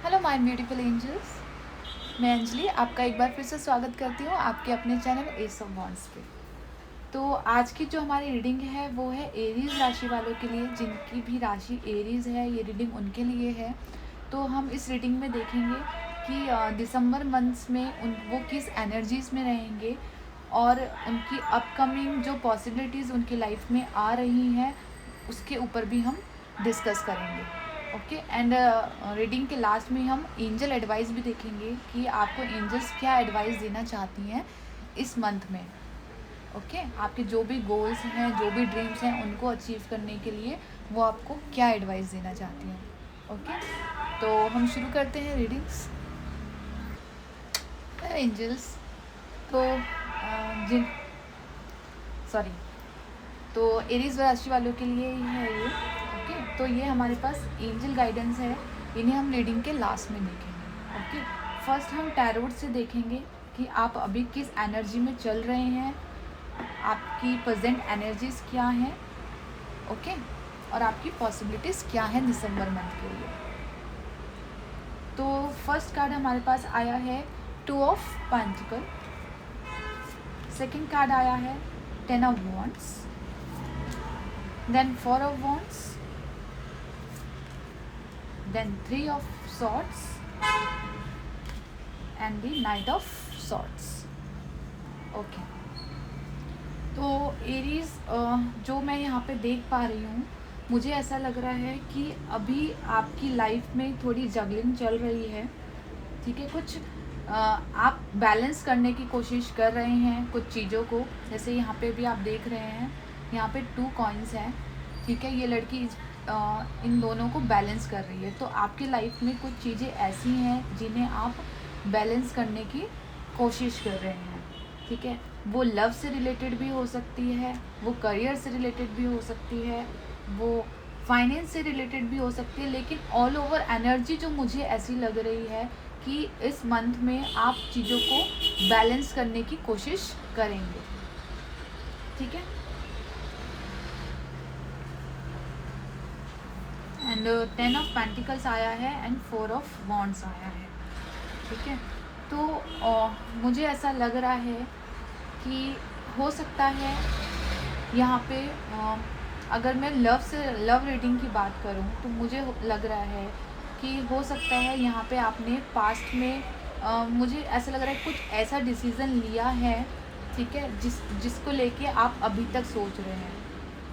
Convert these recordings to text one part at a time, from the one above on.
Hello my beautiful angels. मैं अंजलि आपका एक बार फिर से स्वागत करती हूँ आपके अपने चैनल एस ऑफ वॉन्ड्स पे। तो आज की जो हमारी रीडिंग है वो है एरीज राशि वालों के लिए, जिनकी भी राशि एरीज है ये रीडिंग उनके लिए है। तो हम इस रीडिंग में देखेंगे कि दिसंबर मंथ्स में वो किस एनर्जीज़ में रहेंगे और उनकी अपकमिंग जो पॉसिबिलिटीज़ उनकी लाइफ में आ रही हैं उसके ऊपर भी हम डिस्कस करेंगे। ओके एंड रीडिंग के लास्ट में हम एंजल एडवाइस भी देखेंगे कि आपको एंजल्स क्या एडवाइस देना चाहती हैं इस मंथ में। ओके आपके जो भी गोल्स हैं, जो भी ड्रीम्स हैं, उनको अचीव करने के लिए वो आपको क्या एडवाइस देना चाहती हैं। ओके तो हम शुरू करते हैं रीडिंग्स। एंजल्स तो जिन सॉरी तो एरीज राशि वालों के लिए ही है ये। ओके तो ये हमारे पास एंजल गाइडेंस है, इन्हें हम रीडिंग के लास्ट में देखेंगे। ओके फर्स्ट हम टैरोट से देखेंगे कि आप अभी किस एनर्जी में चल रहे हैं, आपकी प्रेजेंट एनर्जीज क्या हैं। ओके और आपकी पॉसिबिलिटीज़ क्या हैं दिसंबर मंथ के लिए। तो फर्स्ट कार्ड हमारे पास आया है 2 ऑफ पेंटिकल, सेकंड कार्ड आया है 10 of wands, then 4 of wands, then 3 of swords and the knight of swords. Okay तो एरीज जो मैं यहाँ पे देख पा रही हूँ, मुझे ऐसा लग रहा है कि अभी आपकी लाइफ में थोड़ी जगलिंग चल रही है। ठीक है, कुछ आप बैलेंस करने की कोशिश कर रहे हैं कुछ चीज़ों को। जैसे यहाँ पे भी आप देख रहे हैं, यहाँ पे 2 कॉइन्स हैं। ठीक है, ये लड़की इन दोनों को बैलेंस कर रही है। तो आपकी लाइफ में कुछ चीज़ें ऐसी हैं जिन्हें आप बैलेंस करने की कोशिश कर रहे हैं। ठीक है, वो लव से रिलेटेड भी हो सकती है, वो करियर से रिलेटेड भी हो सकती है, वो फाइनेंस से रिलेटेड भी हो सकती है, लेकिन ऑल ओवर एनर्जी जो मुझे ऐसी लग रही है कि इस मंथ में आप चीज़ों को बैलेंस करने की कोशिश करेंगे। ठीक है, एंड 10 ऑफ पेंटिकल्स आया है एंड 4 ऑफ वॉन्ड्स आया है। ठीक है, तो मुझे ऐसा लग रहा है कि हो सकता है यहाँ पे अगर मैं लव रीडिंग की बात करूँ तो मुझे लग रहा है कि हो सकता है यहाँ पे आपने पास्ट में मुझे ऐसा लग रहा है कुछ ऐसा डिसीज़न लिया है। ठीक है, जिसको लेके आप अभी तक सोच रहे हैं।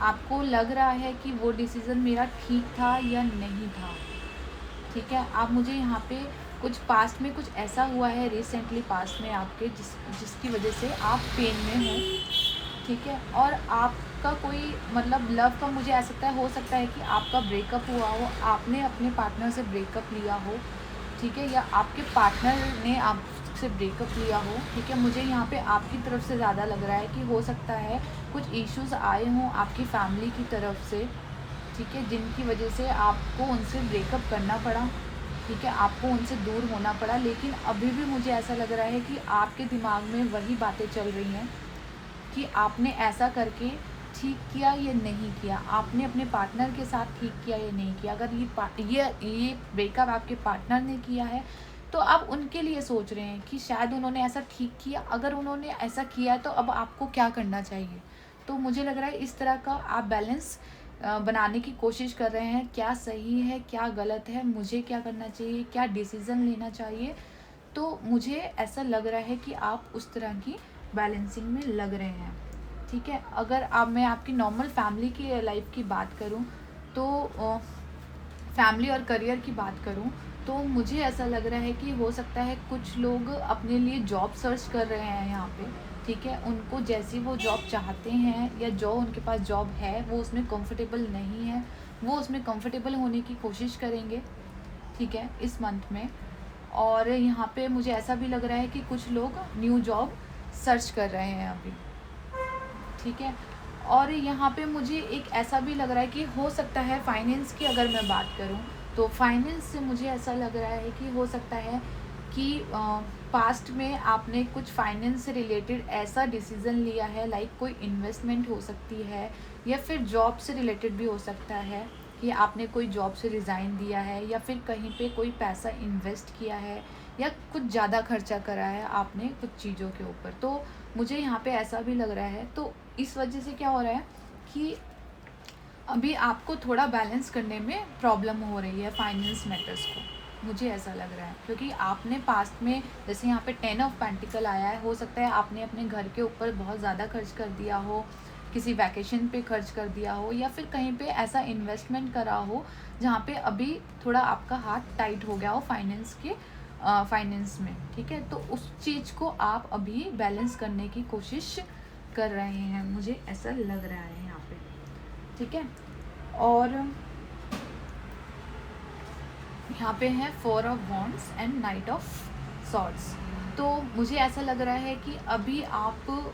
आपको लग रहा है कि वो डिसीज़न मेरा ठीक था या नहीं था। ठीक है, आप मुझे यहाँ पे कुछ पास्ट में कुछ ऐसा हुआ है रिसेंटली पास्ट में आपके जिसकी वजह से आप पेन में हो। ठीक है, और आपका कोई मतलब लव का मुझे ऐसा हो सकता है कि आपका ब्रेकअप हुआ हो, आपने अपने पार्टनर से ब्रेकअप लिया हो। ठीक है, या आपके पार्टनर ने आपसे ब्रेकअप लिया हो। ठीक है, मुझे यहाँ पे आपकी तरफ से ज़्यादा लग रहा है कि हो सकता है कुछ इश्यूज़ आए हों आपकी फैमिली की तरफ से। ठीक है, जिनकी वजह से आपको उनसे ब्रेकअप करना पड़ा। ठीक है, आपको उनसे दूर होना पड़ा, लेकिन अभी भी मुझे ऐसा लग रहा है कि आपके दिमाग में वही बातें चल रही हैं कि आपने ऐसा करके ठीक किया या नहीं किया, आपने अपने पार्टनर के साथ ठीक किया या नहीं किया। अगर ये ब्रेकअप आपके पार्टनर ने किया है तो आप उनके लिए सोच रहे हैं कि शायद उन्होंने ऐसा ठीक किया। अगर उन्होंने ऐसा किया तो अब आपको क्या करना चाहिए। तो मुझे लग रहा है इस तरह का आप बैलेंस बनाने की कोशिश कर रहे हैं, क्या सही है क्या गलत है, मुझे क्या करना चाहिए, क्या डिसीज़न लेना चाहिए। तो मुझे ऐसा लग रहा है कि आप उस तरह की बैलेंसिंग में लग रहे हैं। ठीक है, अगर मैं आपकी नॉर्मल फैमिली की लाइफ की बात करूं तो फैमिली और करियर की बात करूं तो मुझे ऐसा लग रहा है कि हो सकता है कुछ लोग अपने लिए जॉब सर्च कर रहे हैं यहाँ पे। ठीक है, उनको जैसी वो जॉब चाहते हैं या जो उनके पास जॉब है वो उसमें कंफर्टेबल नहीं है, वो उसमें कंफर्टेबल होने की कोशिश करेंगे। ठीक है, इस मंथ में। और यहाँ पे मुझे ऐसा भी लग रहा है कि कुछ लोग न्यू जॉब सर्च कर रहे हैं अभी। ठीक है, और यहाँ पे मुझे एक ऐसा भी लग रहा है कि हो सकता है फाइनेंस की अगर मैं बात करूँ तो फाइनेंस से मुझे ऐसा लग रहा है कि हो सकता है कि पास्ट में आपने कुछ फाइनेंस से रिलेटेड ऐसा डिसीज़न लिया है, लाइक कोई इन्वेस्टमेंट हो सकती है या फिर जॉब से रिलेटेड भी हो सकता है कि आपने कोई जॉब से रिज़ाइन दिया है या फिर कहीं पे कोई पैसा इन्वेस्ट किया है या कुछ ज़्यादा खर्चा करा है आपने कुछ चीज़ों के ऊपर। तो मुझे यहाँ पे ऐसा भी लग रहा है। तो इस वजह से क्या हो रहा है कि अभी आपको थोड़ा बैलेंस करने में प्रॉब्लम हो रही है फाइनेंस मैटर्स को, मुझे ऐसा लग रहा है। क्योंकि आपने पास्ट में जैसे यहाँ पे 10 ऑफ पेंटिकल आया है, हो सकता है आपने अपने घर के ऊपर बहुत ज़्यादा खर्च कर दिया हो, किसी वैकेशन पे खर्च कर दिया हो या फिर कहीं पे ऐसा इन्वेस्टमेंट करा हो जहाँ पे अभी थोड़ा आपका हाथ टाइट हो गया हो फाइनेंस में, ठीक है। तो उस चीज़ को आप अभी बैलेंस करने की कोशिश कर रहे हैं, मुझे ऐसा लग रहा है यहाँ पे, ठीक है। और यहाँ पे है 4 of wands and night of swords. तो मुझे ऐसा लग रहा है कि अभी आप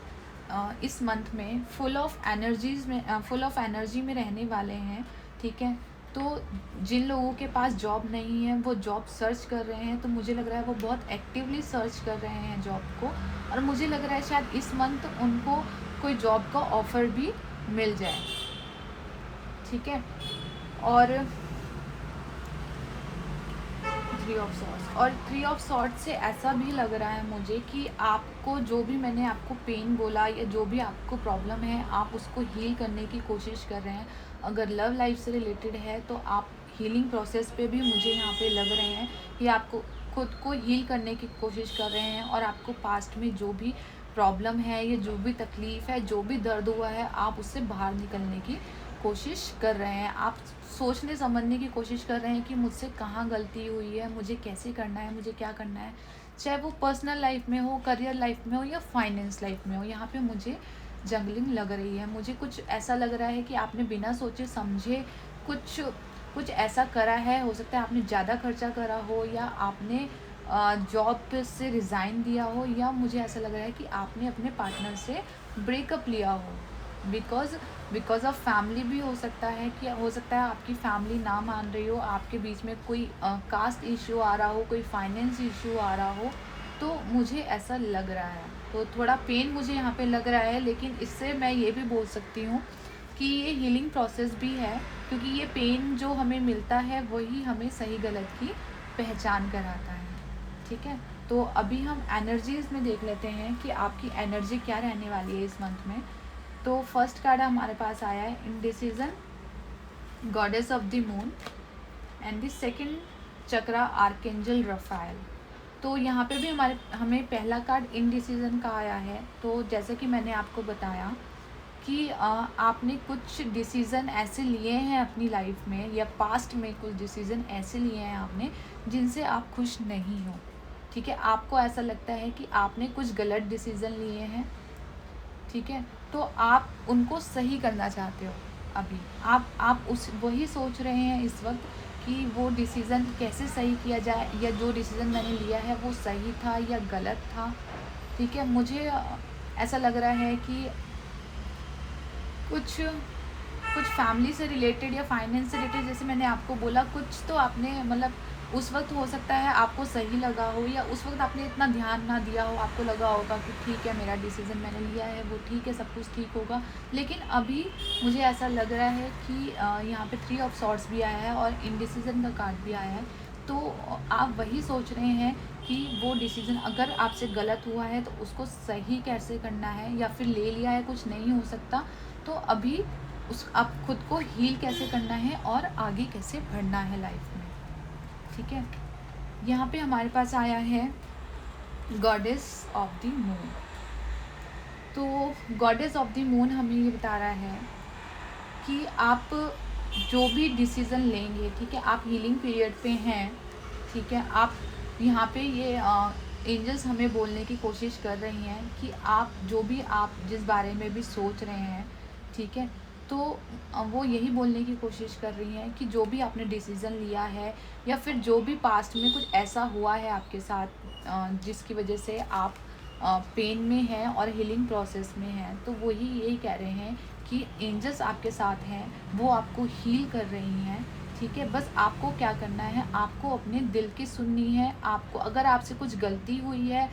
इस मंथ में फुल ऑफ एनर्जी में रहने वाले हैं, ठीक है। तो जिन लोगों के पास जॉब नहीं है वो जॉब सर्च कर रहे हैं, तो मुझे लग रहा है वो बहुत एक्टिवली सर्च कर रहे हैं जॉब को, और मुझे लग रहा है शायद इस मंथ उनको कोई जॉब का ऑफ़र भी मिल जाए, ठीक है। और 3 ऑफ सॉर्ट्स से ऐसा भी लग रहा है मुझे कि आपको जो भी मैंने आपको पेन बोला या जो भी आपको प्रॉब्लम है आप उसको हील करने की कोशिश कर रहे हैं। अगर लव लाइफ से रिलेटेड है तो आप हीलिंग प्रोसेस पे भी मुझे यहाँ पे लग रहे हैं कि आपको खुद को हील करने की कोशिश कर रहे हैं, और आपको पास्ट में जो भी प्रॉब्लम है या जो भी तकलीफ़ है, जो भी दर्द हुआ है, आप उससे बाहर निकलने की कोशिश कर रहे हैं। आप सोचने समझने की कोशिश कर रहे हैं कि मुझसे कहाँ गलती हुई है, मुझे कैसे करना है, मुझे क्या करना है, चाहे वो पर्सनल लाइफ में हो, करियर लाइफ में हो या फाइनेंस लाइफ में हो। यहाँ पे मुझे जंगलिंग लग रही है, मुझे कुछ ऐसा लग रहा है कि आपने बिना सोचे समझे कुछ ऐसा करा है। हो सकता है आपने ज़्यादा खर्चा करा हो, या आपने जॉब से रिज़ाइन दिया हो, या मुझे ऐसा लग रहा है कि आपने अपने पार्टनर से ब्रेकअप लिया हो। बिकॉज ऑफ फैमिली भी हो सकता है, कि हो सकता है आपकी फैमिली ना मान रही हो, आपके बीच में कोई कास्ट इशू आ रहा हो, कोई फाइनेंस इशू आ रहा हो, तो मुझे ऐसा लग रहा है। तो थोड़ा पेन मुझे यहाँ पे लग रहा है, लेकिन इससे मैं ये भी बोल सकती हूँ कि ये हीलिंग प्रोसेस भी है, क्योंकि ये पेन जो हमें मिलता है वही हमें सही गलत की पहचान कराता है, ठीक है। तो अभी हम एनर्जीज़ में देख लेते हैं कि आपकी एनर्जी क्या रहने वाली है इस मंथ में। तो फर्स्ट कार्ड हमारे पास आया है indecision, goddess of the moon, and the second chakra archangel Raphael. तो यहाँ पे भी हमें पहला कार्ड इंडिसीजन का आया है। तो जैसे कि मैंने आपको बताया कि आपने कुछ डिसीज़न ऐसे लिए हैं अपनी लाइफ में, या पास्ट में कुछ डिसीज़न ऐसे लिए हैं आपने जिनसे आप खुश नहीं हो, ठीक है। आपको ऐसा लगता है कि आपने कुछ गलत डिसीज़न लिए हैं, ठीक है। तो आप उनको सही करना चाहते हो। अभी आप वही सोच रहे हैं इस वक्त कि वो डिसीज़न कैसे सही किया जाए, या जो डिसीज़न मैंने लिया है वो सही था या गलत था, ठीक है। मुझे ऐसा लग रहा है कि कुछ फैमिली से रिलेटेड या फाइनेंस से रिलेटेड, जैसे मैंने आपको बोला, कुछ तो आपने मतलब उस वक्त हो सकता है आपको सही लगा हो, या उस वक्त आपने इतना ध्यान ना दिया हो, आपको लगा होगा कि ठीक है मेरा डिसीज़न मैंने लिया है वो ठीक है, सब कुछ ठीक होगा। लेकिन अभी मुझे ऐसा लग रहा है कि यहाँ पे 3 ऑफ सॉर्ड्स भी आया है और इंडिसीजन का कार्ड भी आया है। तो आप वही सोच रहे हैं कि वो डिसीज़न अगर आपसे गलत हुआ है तो उसको सही कैसे करना है, या फिर ले लिया है कुछ नहीं हो सकता, तो अभी आप खुद को हील कैसे करना है और आगे कैसे बढ़ना है लाइफ में, ठीक है। यहाँ पे हमारे पास आया है गॉडेस ऑफ द मून। तो गॉडेस ऑफ द मून हमें ये बता रहा है कि आप जो भी डिसीज़न लेंगे, ठीक है, आप हीलिंग पीरियड पे हैं, ठीक है। आप यहाँ पे ये एंजल्स हमें बोलने की कोशिश कर रही हैं कि आप जो भी आप जिस बारे में भी सोच रहे हैं, ठीक है, तो वो यही बोलने की कोशिश कर रही हैं कि जो भी आपने डिसीज़न लिया है, या फिर जो भी पास्ट में कुछ ऐसा हुआ है आपके साथ जिसकी वजह से आप पेन में हैं और हीलिंग प्रोसेस में हैं, तो वही यही कह रहे हैं कि एंजल्स आपके साथ हैं, वो आपको हील कर रही हैं, ठीक है। बस आपको क्या करना है, आपको अपने दिल की सुननी है। आपको अगर आपसे कुछ गलती हुई है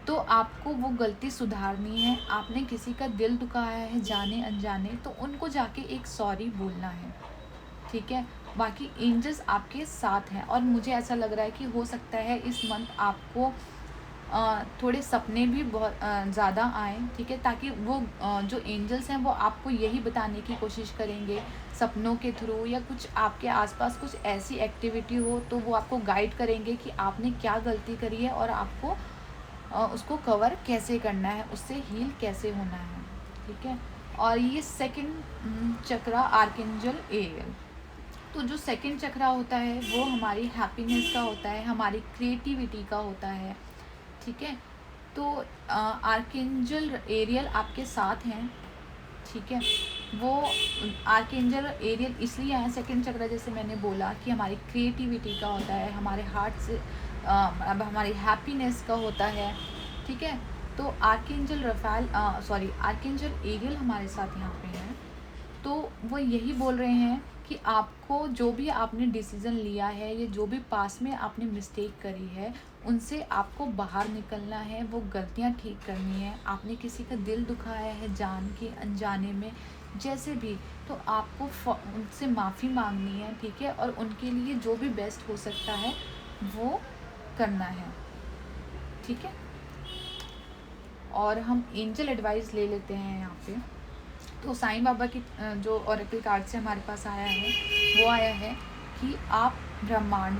तो आपको वो गलती सुधारनी है। आपने किसी का दिल दुखाया है जाने अनजाने, तो उनको जाके एक सॉरी बोलना है, ठीक है। बाकी एंजल्स आपके साथ हैं और मुझे ऐसा लग रहा है कि हो सकता है इस मंथ आपको थोड़े सपने भी बहुत ज़्यादा आएँ, ठीक है, ताकि वो जो एंजल्स हैं वो आपको यही बताने की कोशिश करेंगे सपनों के थ्रू, या कुछ आपके आसपास कुछ ऐसी एक्टिविटी हो तो वो आपको गाइड करेंगे कि आपने क्या गलती करी है और आपको उसको कवर कैसे करना है, उससे हील कैसे होना है, ठीक है। और ये सेकंड चक्रा आर्कएंजल एरियल, तो जो सेकंड चक्रा होता है वो हमारी हैप्पीनेस का होता है, हमारी क्रिएटिविटी का होता है, ठीक है। तो आर्कएंजल एरियल आपके साथ हैं, ठीक है। वो आर्कएंजल एरियल इसलिए आए सेकंड चक्र, जैसे मैंने बोला कि हमारी क्रिएटिविटी का होता है, हमारे हार्ट से अब हमारी हैप्पीनेस का होता है, ठीक है। तो आर्कएंजल आर्कएंजल एरियल हमारे साथ यहाँ पे हैं। तो वो यही बोल रहे हैं कि आपको जो भी आपने डिसीज़न लिया है, या जो भी पास में आपने मिस्टेक करी है, उनसे आपको बाहर निकलना है, वो गलतियां ठीक करनी है। आपने किसी का दिल दुखाया है जान के अनजाने में, जैसे भी, तो आपको उनसे माफ़ी मांगनी है, ठीक है, और उनके लिए जो भी बेस्ट हो सकता है वो करना है, ठीक है। और हम एंजल एडवाइस ले लेते हैं यहाँ पे। तो साईं बाबा की जो ऑरेकल कार्ड से हमारे पास आया है वो आया है कि आप ब्रह्मांड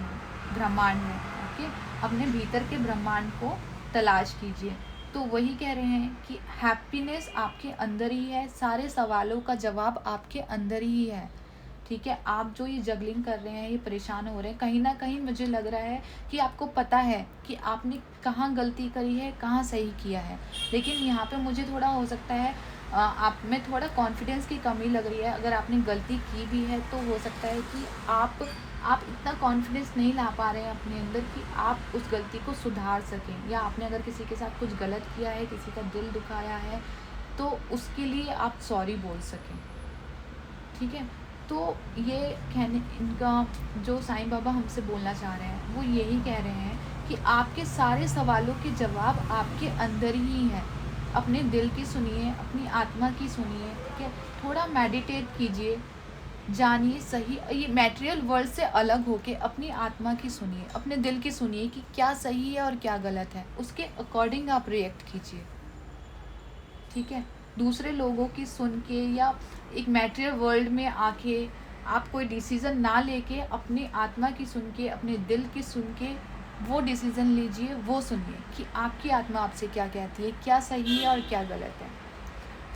हैं, ओके। अपने भीतर के ब्रह्मांड को तलाश कीजिए। तो वही कह रहे हैं कि हैप्पीनेस आपके अंदर ही है, सारे सवालों का जवाब आपके अंदर ही है, ठीक है। आप जो ये जगलिंग कर रहे हैं, ये परेशान हो रहे हैं, कहीं ना कहीं मुझे लग रहा है कि आपको पता है कि आपने कहाँ गलती करी है, कहाँ सही किया है, लेकिन यहाँ पे मुझे थोड़ा हो सकता है आप में थोड़ा कॉन्फिडेंस की कमी लग रही है। अगर आपने गलती की भी है तो हो सकता है कि आप इतना कॉन्फिडेंस नहीं ला पा रहे हैं अपने अंदर कि आप उस गलती को सुधार सकें, या आपने अगर किसी के साथ कुछ गलत किया है, किसी का दिल दुखाया है, तो उसके लिए आप सॉरी बोल सकें, ठीक है। तो ये कहने इनका जो साईं बाबा हमसे बोलना चाह रहे हैं वो यही कह रहे हैं कि आपके सारे सवालों के जवाब आपके अंदर ही हैं। अपने दिल की सुनिए, अपनी आत्मा की सुनिए, ठीक है। थोड़ा मेडिटेट कीजिए, जानिए सही, ये मटेरियल वर्ल्ड से अलग होके अपनी आत्मा की सुनिए, अपने दिल की सुनिए कि क्या सही है और क्या गलत है, उसके अकॉर्डिंग आप रिएक्ट कीजिए, ठीक है। दूसरे लोगों की सुन के या एक मटेरियल वर्ल्ड में आके आप कोई डिसीज़न ना लेके अपनी आत्मा की सुन के, अपने दिल की सुन के वो डिसीज़न लीजिए, वो सुनिए कि आपकी आत्मा आपसे क्या कहती है, क्या सही है और क्या गलत है,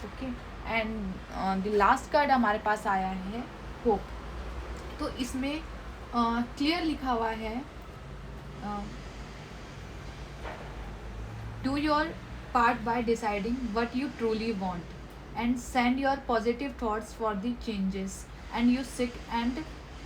okay. And the last card हमारे पास आया है होप। तो इसमें क्लियर लिखा हुआ है, do your part by deciding what you truly want and send your positive thoughts for the changes and you seek and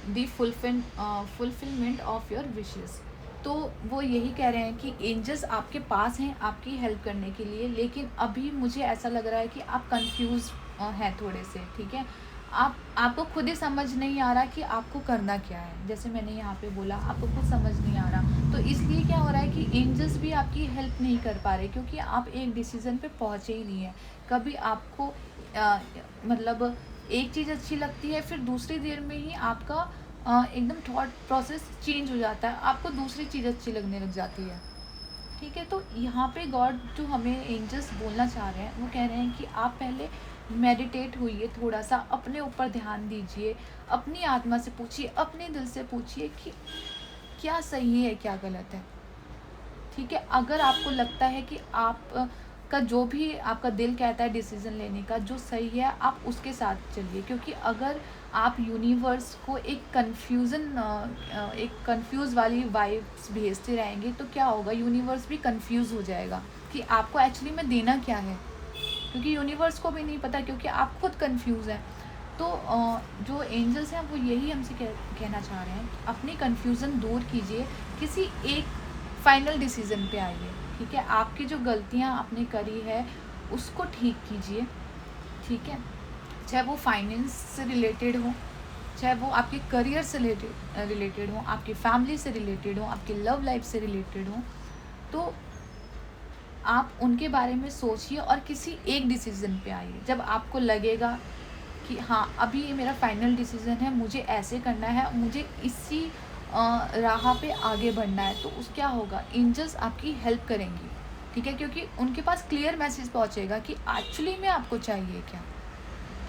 the fulfillment of your wishes। तो वो यही कह रहे हैं कि एंजल्स आपके पास हैं आपकी हेल्प करने के लिए, लेकिन अभी मुझे ऐसा लग रहा है कि आप कंफ्यूज हैं थोड़े से, ठीक है। आपको खुद ही समझ नहीं आ रहा कि आपको करना क्या है, जैसे मैंने यहाँ पे बोला आपको खुद समझ नहीं आ रहा। तो इसलिए क्या हो रहा है कि एंजल्स भी आपकी हेल्प नहीं कर पा रहे, क्योंकि आप एक डिसीज़न पे पहुँचे ही नहीं है। कभी आपको मतलब एक चीज़ अच्छी लगती है, फिर दूसरी देर में ही आपका एकदम थॉट प्रोसेस चेंज हो जाता है, आपको दूसरी चीज़ अच्छी लगने लग जाती है, ठीक है। तो यहाँ पे गॉड जो हमें एंजल्स बोलना चाह रहे हैं वो कह रहे हैं कि आप पहले मेडिटेट होइए, थोड़ा सा अपने ऊपर ध्यान दीजिए, अपनी आत्मा से पूछिए, अपने दिल से पूछिए कि क्या सही है क्या गलत है, ठीक है। अगर आपको लगता है कि आप का जो भी आपका दिल कहता है डिसीज़न लेने का जो सही है, आप उसके साथ चलिए, क्योंकि अगर आप यूनिवर्स को एक कंफ्यूज वाली वाइब्स भेजते रहेंगे तो क्या होगा, यूनिवर्स भी कंफ्यूज हो जाएगा कि आपको एक्चुअली में देना क्या है, क्योंकि यूनिवर्स को भी नहीं पता, क्योंकि आप खुद कंफ्यूज हैं। तो जो एंजल्स हैं वो यही हमसे कहना चाह रहे हैं, अपनी कंफ्यूजन दूर कीजिए, किसी एक फाइनल डिसीज़न पे आइए, ठीक है। आपकी जो गलतियां आपने करी है उसको ठीक कीजिए, ठीक है। चाहे वो फाइनेंस से रिलेटेड हो, चाहे वो आपके करियर से रिलेटेड हो, आपकी फैमिली से रिलेटेड हो, आपकी लव लाइफ से रिलेटेड हो, तो आप उनके बारे में सोचिए और किसी एक डिसीज़न पे आइए। जब आपको लगेगा कि हाँ अभी ये मेरा फाइनल डिसीज़न है, मुझे ऐसे करना है, मुझे इसी राह पे आगे बढ़ना है, तो उस क्या होगा, एंजल्स आपकी हेल्प करेंगी, ठीक है, क्योंकि उनके पास क्लियर मैसेज पहुँचेगा कि एक्चुअली में आपको चाहिए क्या,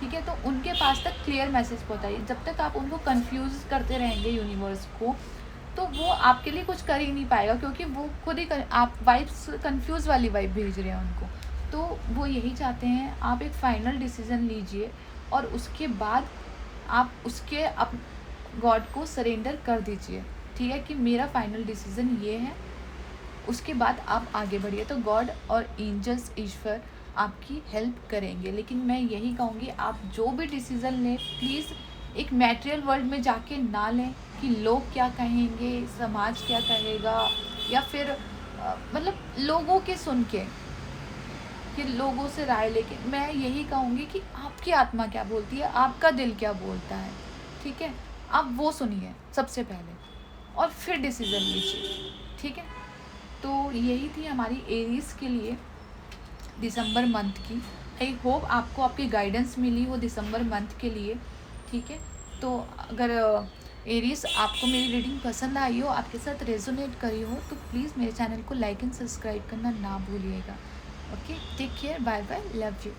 ठीक है। तो उनके पास तक क्लियर मैसेज पहुँचाइए। जब तक आप उनको कंफ्यूज करते रहेंगे यूनिवर्स को, तो वो आपके लिए कुछ कर ही नहीं पाएगा, क्योंकि वो खुद ही आप वाइब्स कंफ्यूज वाली वाइब भेज रहे हैं उनको। तो वो यही चाहते हैं आप एक फ़ाइनल डिसीज़न लीजिए और उसके बाद आप उसके गॉड को सरेंडर कर दीजिए, ठीक है, कि मेरा फाइनल डिसीज़न ये है। उसके बाद आप आगे बढ़िए, तो गॉड और एंजल्स, ईश्वर आपकी हेल्प करेंगे। लेकिन मैं यही कहूँगी, आप जो भी डिसीज़न लें प्लीज़ एक मटेरियल वर्ल्ड में जाके ना लें कि लोग क्या कहेंगे, समाज क्या कहेगा, या फिर मतलब लोगों के सुन के, कि लोगों से राय लेके। मैं यही कहूँगी कि आपकी आत्मा क्या बोलती है, आपका दिल क्या बोलता है, ठीक है, आप वो सुनिए सबसे पहले और फिर डिसीज़न लीजिए, ठीक है। तो यही थी हमारी एरीज़ के लिए दिसंबर मंथ की। आई होप आपको आपकी गाइडेंस मिली हो दिसंबर मंथ के लिए, ठीक है। तो अगर एरीज़ आपको मेरी रीडिंग पसंद आई हो, आपके साथ रेजोनेट करी हो, तो प्लीज़ मेरे चैनल को लाइक एंड सब्सक्राइब करना ना भूलिएगा। Okay, take care, bye bye, love you.